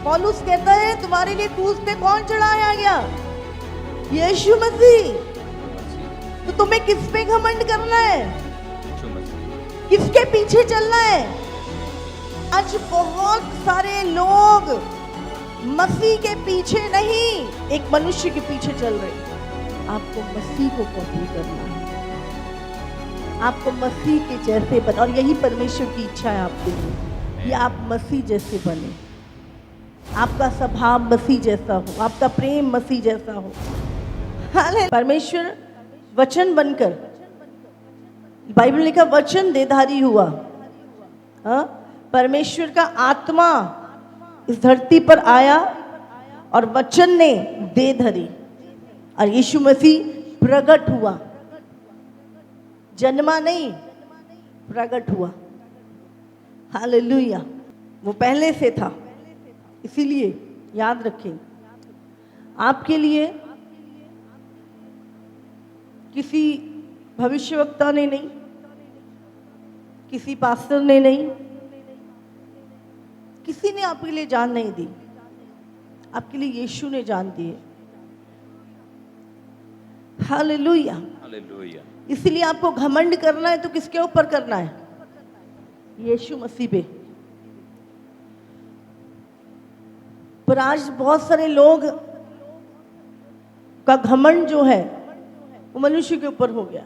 पौलुस कहता है तुम्हारे लिए क्रूस पे कौन चढ़ाया गया? यीशु मसीह। तो तुम्हें किस पे घमंड करना है? किसके पीछे चलना है? आज बहुत सारे लोग मसीह के पीछे नहीं, एक मनुष्य के पीछे चल रहे हैं। आपको मसीह को कॉपी करना है, आपको मसीह के जैसे बना, और यही परमेश्वर की इच्छा है आपके लिए कि आप मसीह जैसे बने, आपका स्वभाव मसीह जैसा हो, आपका प्रेम मसीह जैसा हो। परमेश्वर वचन बनकर, बाइबल लिखा वचन देहधारी हुआ। परमेश्वर का आत्मा इस धरती पर आया और वचन ने देह धरी और यीशु मसीह प्रकट हुआ। जन्मा नहीं, प्रकट हुआ। हालेलुया। वो पहले से था, इसीलिए याद रखें, आपके लिए किसी भविष्यवक्ता ने नहीं, किसी पास्टर ने नहीं, किसी ने आपके लिए जान नहीं दी, आपके लिए यीशु ने जान दी है। Hallelujah, hallelujah. इसलिए आपको घमंड करना है तो किसके ऊपर करना है? यीशु मसीह पे। पर आज बहुत सारे लोग का घमंड जो है वो मनुष्य के ऊपर हो गया।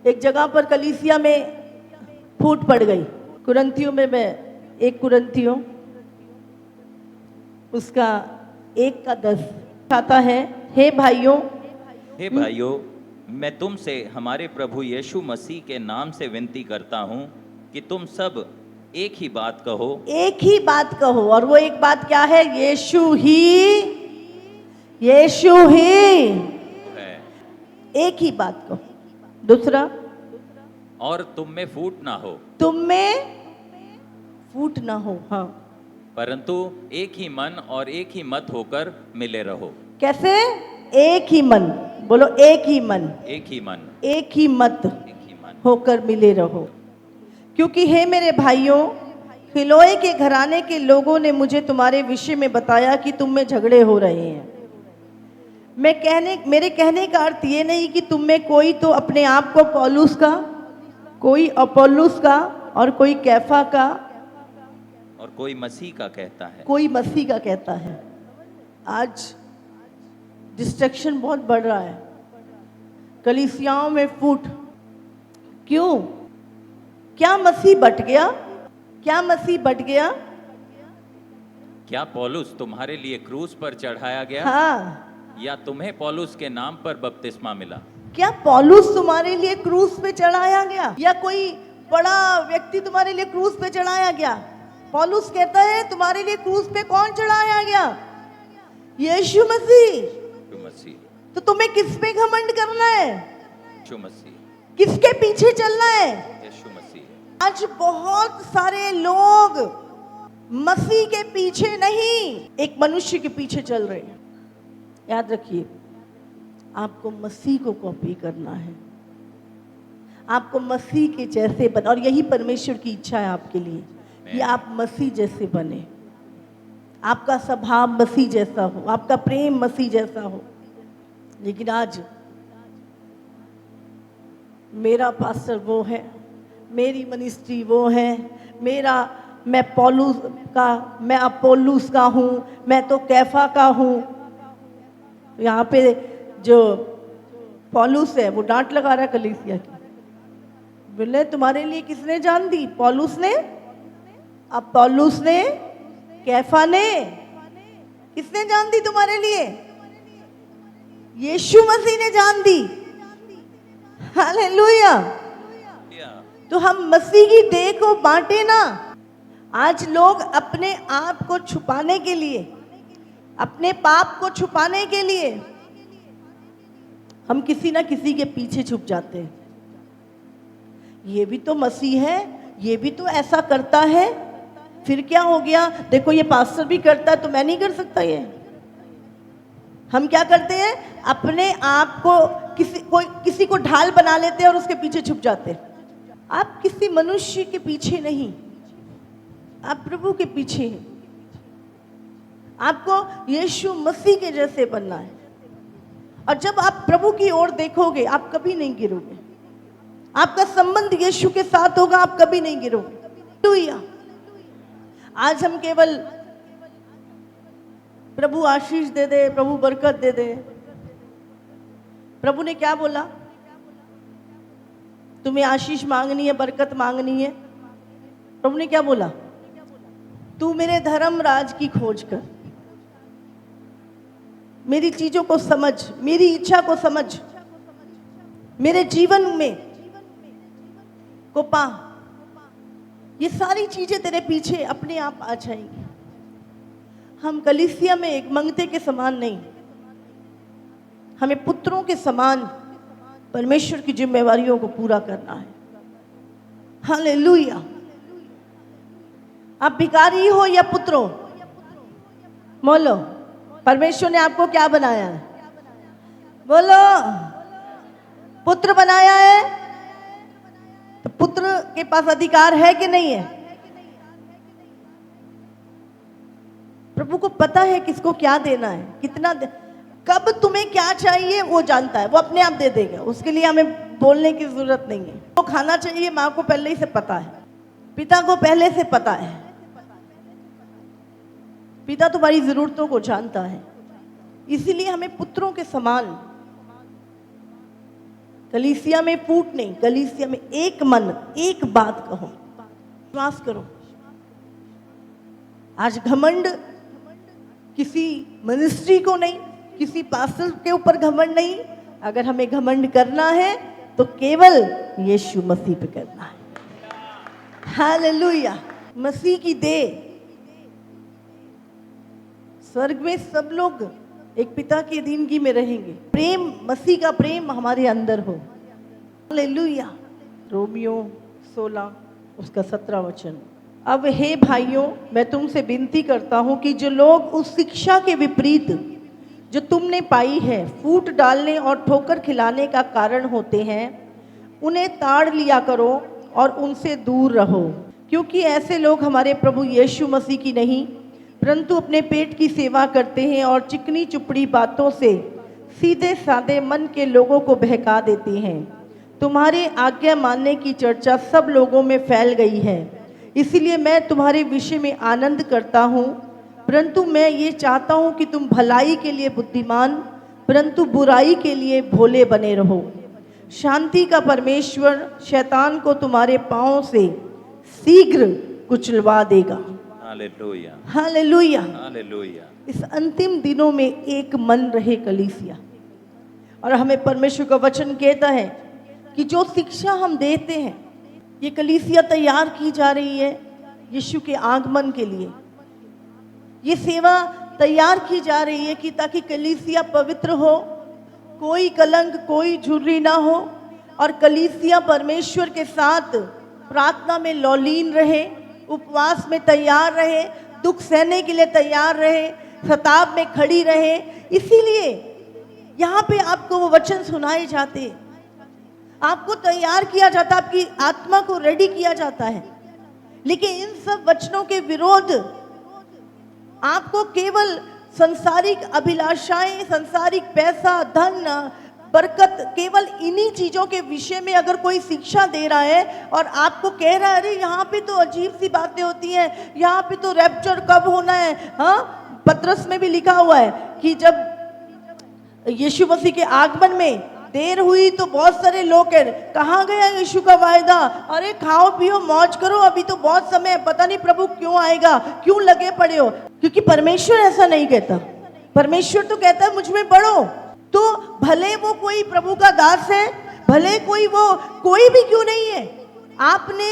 एक जगह पर कलीसिया में फूट पड़ गई। कुरिन्थियों में, मैं 1 कुरिन्थियों उसका 1:10 आता है, हे भाइयों, मैं तुमसे हमारे प्रभु यीशु मसीह के नाम से विनती करता हूँ कि तुम सब एक ही बात कहो। एक ही बात कहो। और वो एक बात क्या है? यीशु ही है। एक ही बात कहो। दूसरा, और तुम में फूट ना हो। तुम में फूट ना हो। हाँ, परंतु एक ही मन और एक ही मत होकर मिले रहो। कैसे? एक ही मन, बोलो एक ही मन, एक ही मन, एक ही मत होकर मिले रहो। क्योंकि हे मेरे भाइयों, खिलोए के घराने के लोगों ने मुझे तुम्हारे विषय में बताया कि तुम में झगड़े हो रहे हैं। मेरे कहने का अर्थ ये नहीं कि तुम में कोई तो अपने आप को पौलुस का, कोई अपोल्लुस का, और कोई कैफा का, और कोई मसीह का कहता है। कोई मसीह का कहता है। आज डिस्ट्रैक्शन बहुत बढ़ रहा है, कलीसियाओं में फूट। क्यों? क्या मसीह बट गया? क्या मसीह बट गया? क्या पौलुस तुम्हारे लिए क्रूस पर चढ़ाया गया? हाँ। या तुम्हें पौलुस के नाम पर बपतिस्मा मिला? क्या पौलुस तुम्हारे लिए क्रूस पे चढ़ाया गया? या कोई बड़ा व्यक्ति तुम्हारे लिए क्रूस पे चढ़ाया गया? पौलुस कहता है तुम्हारे लिए क्रूस पे कौन चढ़ाया गया? यीशु मसीह। तो तुम्हें किस पे घमंड करना है? यीशु मसीह। किसके पीछे चलना है? यीशु मसीह। आज बहुत सारे लोग मसीह के पीछे नहीं, एक मनुष्य के पीछे चल रहे हैं। याद रखिए, आपको मसीह को कॉपी करना है, आपको मसीह के जैसे बना, और यही परमेश्वर की इच्छा है आपके लिए कि आप मसीह जैसे बने, आपका स्वभाव मसीह जैसा हो, आपका प्रेम मसीह जैसा हो। लेकिन आज मेरा पास्टर वो है, मेरी मिनिस्ट्री वो है, मैं पौलुस का, मैं अपोल्लुस का हूँ, मैं तो कैफा का हूँ। यहाँ पे जो पौलुस है वो डांट लगा रहा है कलीसिया की। बोले तुम्हारे लिए किसने जान दी? पौलुस ने, अपोल्लुस ने, कैफा ने। किसने जान दी तुम्हारे लिए? यीशु मसीह ने जान दी। हालेलुया। तो हम मसीह की देह को बांटे ना। आज लोग अपने आप को छुपाने के लिए, अपने पाप को छुपाने के लिए हम किसी ना किसी के पीछे छुप जाते हैं। ये भी तो मसीह है, ये भी तो ऐसा करता है, फिर क्या हो गया? देखो ये पास्टर भी करता है तो मैं नहीं कर सकता। ये हम क्या करते हैं? अपने आप को किसी को ढाल बना लेते हैं और उसके पीछे छुप जाते हैं। आप किसी मनुष्य के पीछे नहीं, आप प्रभु के पीछे हैं। आपको यीशु मसीह के जैसे बनना है। और जब आप प्रभु की ओर देखोगे आप कभी नहीं गिरोगे। आपका संबंध यीशु के साथ होगा, आप कभी नहीं गिरोगे। हालेलुया। आज हम केवल प्रभु आशीष दे दे, प्रभु बरकत दे दे। प्रभु ने क्या बोला? तुम्हें आशीष मांगनी है, बरकत मांगनी है। प्रभु ने क्या बोला? तू मेरे धर्म राज की खोज कर, मेरी चीजों को समझ, मेरी इच्छा को समझ, मेरे जीवन में को पा। ये सारी चीजें तेरे पीछे अपने आप आ जाएंगी। हम कलीसिया में एक मंगते के समान नहीं, हमें पुत्रों के समान परमेश्वर की जिम्मेवारियों को पूरा करना है। हालेलुया। आप भिखारी हो या पुत्र हो, बोलो परमेश्वर ने आपको क्या बनाया है? बोलो पुत्र बनाया है। तो पुत्र के पास अधिकार है कि नहीं है? प्रभु को पता है किसको क्या देना है, कितना कब तुम्हें क्या चाहिए वो जानता है, वो अपने आप दे देगा। उसके लिए हमें बोलने की जरूरत नहीं है। वो खाना चाहिए माँ को पहले ही से पता है, पिता को पहले से पता है। पिता तुम्हारी जरूरतों को जानता है। इसीलिए हमें पुत्रों के समान कलीसिया में फूट नहीं, कलीसिया में एक मन, एक बात कहो, विश्वास करो। आज घमंड किसी मिनिस्ट्री को नहीं, किसी पास्टर के ऊपर घमंड नहीं। अगर हमें घमंड करना है तो केवल यीशु मसीह पे करना है। हालेलुया। मसीह की देह। स्वर्ग में सब लोग एक पिता की अधीनगी में रहेंगे। प्रेम, मसीह का प्रेम हमारे अंदर हो। हालेलुया। रोमियो 16 उसका 17 वचन। अब हे भाइयों, मैं तुमसे विनती करता हूं कि जो लोग उस शिक्षा के विपरीत जो तुमने पाई है फूट डालने और ठोकर खिलाने का कारण होते हैं, उन्हें ताड़ लिया करो और उनसे दूर रहो, क्योंकि ऐसे लोग हमारे प्रभु यीशु मसीह की नहीं परंतु अपने पेट की सेवा करते हैं और चिकनी चुपड़ी बातों से सीधे साधे मन के लोगों को बहका देते हैं। तुम्हारे आज्ञा मानने की चर्चा सब लोगों में फैल गई है, इसीलिए मैं तुम्हारे विषय में आनंद करता हूँ। परंतु मैं ये चाहता हूँ कि तुम भलाई के लिए बुद्धिमान परंतु बुराई के लिए भोले बने रहो। शांति का परमेश्वर शैतान को तुम्हारे पांव से शीघ्र कुचलवा देगा। Hallelujah, hallelujah. हालेलुया। इस अंतिम दिनों में एक मन रहे कलीसिया। और हमें परमेश्वर का वचन कहता है कि जो शिक्षा हम देते हैं, ये कलीसिया तैयार की जा रही है यीशु के आगमन के लिए। ये सेवा तैयार की जा रही है कि ताकि कलीसिया पवित्र हो, कोई कलंक, कोई झुर्री ना हो, और कलीसिया परमेश्वर के साथ प्रार्थना में लौलीन रहे, उपवास में तैयार रहे, दुख सहने के लिए तैयार रहे, सताव में खड़ी रहे। इसीलिए यहाँ पे आपको वो वचन सुनाए जाते, आपको तैयार किया जाता, आपकी आत्मा को रेडी किया जाता है। लेकिन इन सब वचनों के विरोध आपको केवल संसारिक अभिलाषाएं, संसारिक पैसा, धन, बरकत, केवल इन्हीं चीजों के विषय में अगर कोई शिक्षा दे रहा है और आपको कह रहा है अरे यहाँ पे तो अजीब सी बातें होती हैं, यहाँ पे तो रैप्चर कब होना है। हाँ, पत्रस में भी लिखा हुआ है कि जब यीशु मसीह के आगमन में देर हुई तो बहुत सारे लोग कह रहे कहाँ गया यीशु का वायदा, अरे खाओ पियो मौज करो, अभी तो बहुत समय है, पता नहीं प्रभु क्यों आएगा, क्यों लगे पड़े हो। क्योंकि परमेश्वर ऐसा नहीं कहता। परमेश्वर तो कहता है मुझ में बढ़ो। तो भले वो कोई प्रभु का दास है, भले कोई वो कोई भी क्यों नहीं है, आपने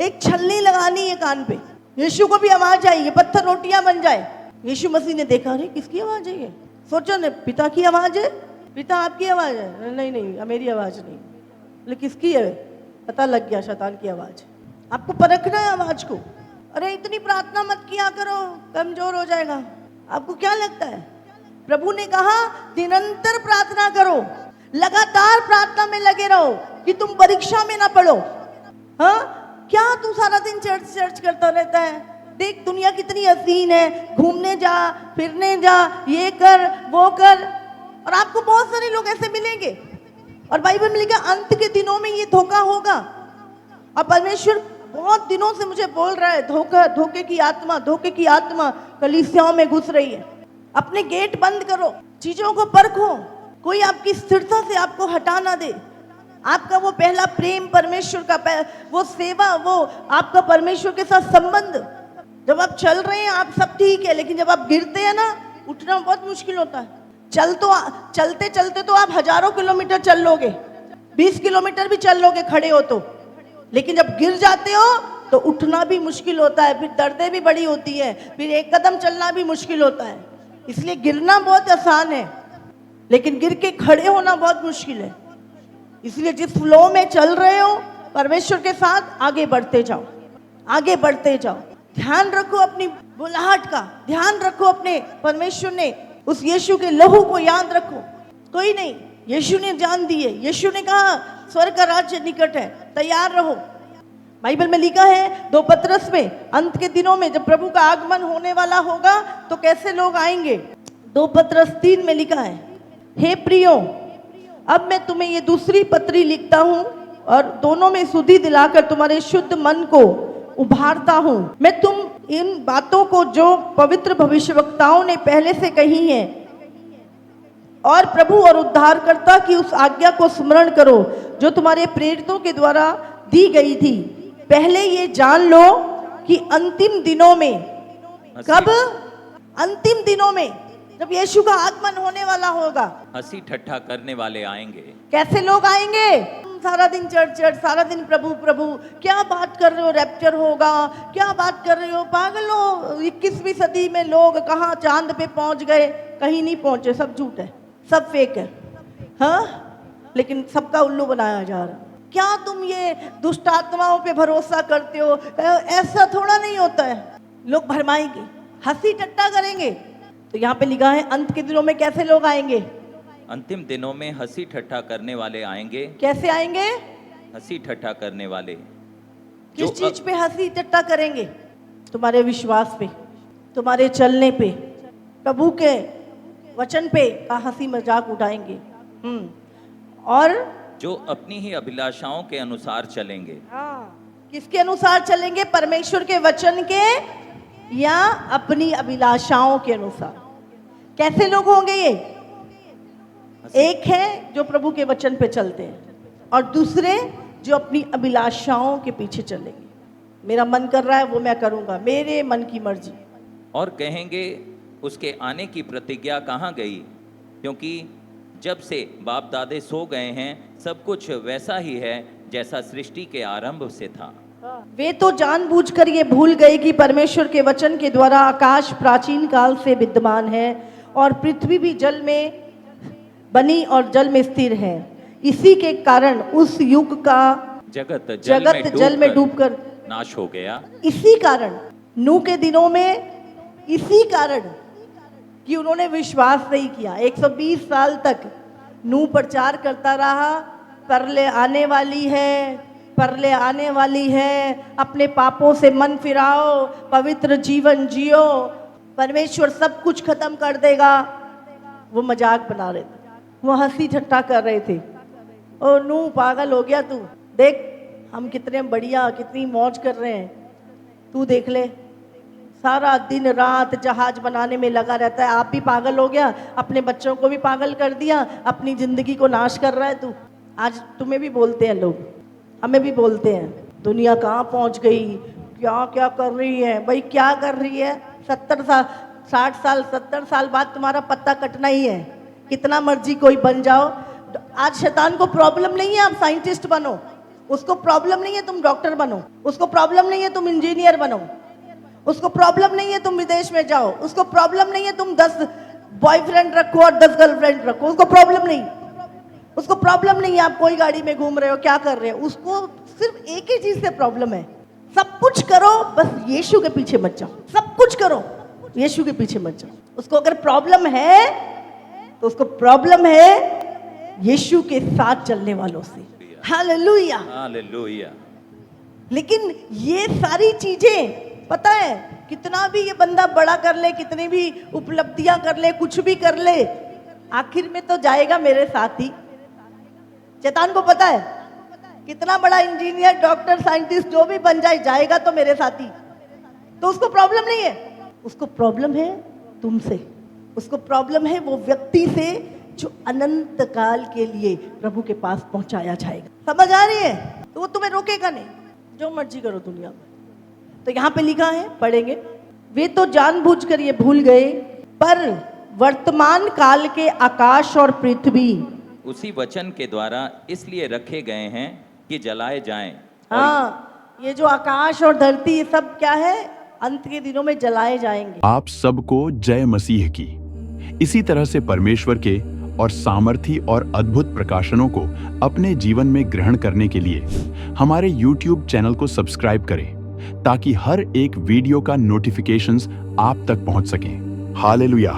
एक छलनी लगानी है कान पे, यीशु को भी आवाज आई, ये पत्थर रोटियां बन जाए। यीशु मसीह ने देखा अरे किसकी आवाज है ये, सोचा ने पिता की आवाज है, पिता आपकी आवाज है, नहीं नहीं मेरी आवाज नहीं, लेकिन किसकी है पता लग गया, शैतान की आवाज। आपको परखना है आवाज को। अरे इतनी प्रार्थना मत किया करो, कमजोर हो जाएगा। आपको क्या लगता है? प्रभु ने कहा निरंतर प्रार्थना करो, लगातार प्रार्थना में लगे रहो कि तुम परीक्षा में ना पड़ो। हाँ, क्या तू सारा दिन चर्च चर्च करता रहता है, देख दुनिया कितनी हसीन है, घूमने जा, फिरने जा, ये कर वो कर। और आपको बहुत सारे लोग ऐसे मिलेंगे, और बाइबल में लिखा अंत के दिनों में ये धोखा होगा। और परमेश्वर बहुत दिनों से मुझे बोल रहा है, धोखे की आत्मा कलीसियाओं में घुस रही है। अपने गेट बंद करो, चीजों को परखो, कोई आपकी स्थिरता से आपको हटा ना दे। आपका वो पहला प्रेम, परमेश्वर का वो सेवा, वो आपका परमेश्वर के साथ संबंध, जब आप चल रहे हैं आप सब ठीक है, लेकिन जब आप गिरते हैं ना, उठना बहुत मुश्किल होता है। चलते चलते तो आप हजारों किलोमीटर चल लोगे, 20 किलोमीटर भी चल लोगे खड़े हो तो, लेकिन जब गिर जाते हो तो उठना भी मुश्किल होता है, फिर दर्दें भी बड़ी होती है, फिर एक कदम चलना भी मुश्किल होता है। इसलिए गिरना बहुत आसान है, लेकिन गिर के खड़े होना बहुत मुश्किल है। इसलिए जिस फ्लो में चल रहे हो परमेश्वर के साथ, आगे बढ़ते जाओ, आगे बढ़ते जाओ। ध्यान रखो अपनी बुलाहट का, ध्यान रखो अपने परमेश्वर ने उस यीशु के लहू को याद रखो। कोई नहीं, यीशु ने जान दी है, यीशु ने कहा स्वर्ग का राज्य निकट है, तैयार रहो। बाइबल में लिखा है 2 पतरस में, अंत के दिनों में जब प्रभु का आगमन होने वाला होगा तो कैसे लोग आएंगे। 2 पतरस 3 में लिखा है, हे प्रियो, अब मैं तुम्हें ये दूसरी पत्री लिखता हूँ और दोनों में सुधि दिलाकर तुम्हारे शुद्ध मन को उभारता हूँ। मैं तुम इन बातों को जो पवित्र भविष्यवक्ताओं ने पहले से कही हैं और प्रभु और उद्धारकर्ता की उस आज्ञा को स्मरण करो जो तुम्हारे प्रेरितों के द्वारा दी गई थी। पहले ये जान लो कि अंतिम दिनों में, कब? अंतिम दिनों में, जब यीशु का आगमन होने वाला होगा, हंसी ठट्ठा करने वाले आएंगे। कैसे लोग आएंगे? सारा दिन चर्च, सारा दिन प्रभु प्रभु, क्या बात कर रहे हो, रैप्चर होगा, क्या बात कर रहे हो, पागल हो। 21वीं सदी में लोग कहाँ चांद पे पहुंच गए, कहीं नहीं पहुंचे, सब झूठ है, सब फेक है। हाँ, लेकिन सबका उल्लू बनाया जा रहा। क्या तुम ये दुष्ट आत्माओं पे भरोसा करते हो? ऐसा थोड़ा नहीं होता है। लोग भरमाएंगे, हंसी टट्टा करेंगे। तो यहाँ पे लिखा है अंत के दिनों में कैसे लोग आएंगे? अंतिम दिनों में हंसी ठट्ठा करने वाले आएंगे। कैसे आएंगे? हंसी ठट्ठा करने वाले। किस चीज पे हंसी टट्टा करेंगे? तुम्हारे विश्वास पे, तुम्हारे चलने पे, प्रभु के वचन पे हंसी मजाक उड़ाएंगे। और जो अपनी ही अभिलाषाओं के अनुसार चलेंगे। किसके अनुसार चलेंगे? परमेश्वर के वचन के या अपनी अभिलाषाओं के अनुसार। कैसे लोग होंगे ये? एक है जो प्रभु के वचन पे चलते हैं, और दूसरे जो अपनी अभिलाषाओं के पीछे चलेंगे। मेरा मन कर रहा है वो मैं करूंगा, मेरे मन की मर्जी। और कहेंगे उसके आने की प्रतिज्ञा कहाँ गई, क्योंकि जब से बाप दादे सो गए हैं सब कुछ वैसा ही है जैसा सृष्टि के आरंभ से था। वे तो जानबूझकर ये भूल गए कि परमेश्वर के वचन के द्वारा आकाश प्राचीन काल से विद्यमान है और पृथ्वी भी जल में बनी और जल में स्थिर है। इसी के कारण उस युग का जगत जल में डूबकर नाश हो गया। इसी कारण नूह के दिनों में, इसी कारण कि उन्होंने विश्वास नहीं किया। 120 साल तक नूह प्रचार करता रहा, परले आने वाली है, परले आने वाली है, अपने पापों से मन फिराओ, पवित्र जीवन जियो, परमेश्वर सब कुछ खत्म कर देगा। वो मजाक बना रहे थे, वो हंसी ठट्ठा कर रहे थे। ओ नूह पागल हो गया तू, देख हम कितने बढ़िया, कितनी मौज कर रहे हैं, तू देख ले, सारा दिन रात जहाज बनाने में लगा रहता है। आप भी पागल हो गया, अपने बच्चों को भी पागल कर दिया, अपनी जिंदगी को नाश कर रहा है तू। आज तुम्हें भी बोलते हैं लोग, हमें भी बोलते हैं, दुनिया कहाँ पहुँच गई, क्या क्या कर रही है। भाई क्या कर रही है? 70 साल 60 साल 70 साल बाद तुम्हारा पत्ता कटना ही है, कितना मर्जी कोई बन जाओ। आज शैतान को प्रॉब्लम नहीं है आप साइंटिस्ट बनो, उसको प्रॉब्लम नहीं है तुम डॉक्टर बनो, उसको प्रॉब्लम नहीं है तुम इंजीनियर बनो, उसको प्रॉब्लम नहीं है तुम विदेश में जाओ, उसको प्रॉब्लम नहीं है तुम 10 बॉयफ्रेंड रखो और 10 गर्लफ्रेंड रखो, उसको प्रॉब्लम नहीं। उसको प्रॉब्लम नहीं है आप कोई गाड़ी में घूम रहे हो, क्या कर रहे हो, उसको सिर्फ एक ही चीज से प्रॉब्लम है, सब कुछ करो बस यीशु के पीछे मत जाओ, सब कुछ करो यीशु के पीछे मत जाओ। उसको अगर प्रॉब्लम है तो उसको प्रॉब्लम है यीशु के साथ चलने वालों से। Hallelujah, hallelujah. लेकिन ये सारी चीजें पता है कितना भी ये बंदा बड़ा कर ले, कितनी भी उपलब्धियां कर ले, कुछ भी कर ले, आखिर में तो जाएगा मेरे साथ ही। शैतान को पता है कितना बड़ा इंजीनियर, डॉक्टर, साइंटिस्ट जो भी बन जाए, जाएगा तो मेरे साथ ही। तो उसको प्रॉब्लम नहीं है, उसको प्रॉब्लम है तुमसे, उसको प्रॉब्लम है वो व्यक्ति से जो अनंत काल के लिए प्रभु के पास पहुंचाया जाएगा। समझ आ रही है? तो वो तुम्हें रोकेगा नहीं, जो मर्जी करो दुनिया में। तो यहाँ पे लिखा है, पढ़ेंगे, वे तो जानबूझकर ये भूल गए, पर वर्तमान काल के आकाश और पृथ्वी उसी वचन के द्वारा इसलिए रखे गए हैं कि जलाए जाएं। हाँ, ये जो आकाश और धरती, ये सब क्या है? अंत के दिनों में जलाए जाएंगे। आप सबको जय मसीह की। इसी तरह से परमेश्वर के और सामर्थी और अद्भुत प्रकाशनों को अपने जीवन में ग्रहण करने के लिए हमारे YouTube चैनल को सब्सक्राइब करें, ताकि हर एक वीडियो का नोटिफिकेशंस आप तक पहुंच सकें। हालेलुया।